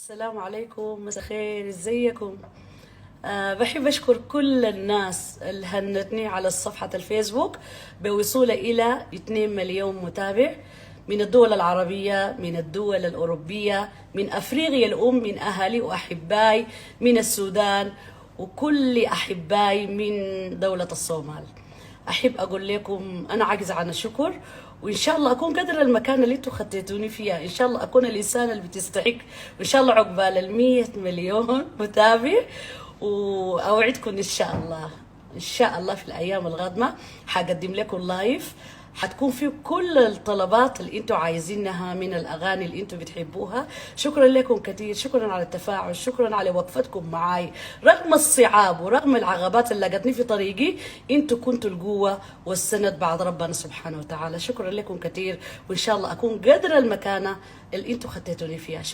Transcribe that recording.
السلام عليكم، مساء الخير، ازيكم؟ بحب أشكر كل الناس اللي هنتني على صفحة الفيسبوك بوصوله إلى 2 مليون متابع من الدول العربية، من الدول الأوروبية، من أفريقيا الأم، من أهلي وأحباي من السودان، وكل أحباي من دولة الصومال. احب اقول لكم انا عاجزه عن الشكر، وان شاء الله اكون قدر المكان اللي انتم خطيتوني فيها، ان شاء الله اكون الانسان اللي بتستحق، وان شاء الله عقبال ال100 مليون متابع. واوعدكم ان شاء الله، ان شاء الله في الايام القادمه حقدم لكم لايف حتكون فيه كل الطلبات اللي انتم عايزينها من الاغاني اللي انتم بتحبوها. شكرا لكم كثير، شكرا على التفاعل، شكرا على وقفتكم معي رغم الصعاب ورغم العقبات اللي لقتني في طريقي. انتم كنتوا القوه والسند بعد ربنا سبحانه وتعالى. شكرا لكم كثير، وان شاء الله اكون قدر المكانه اللي انتم خطيتوني فيها. شكرا.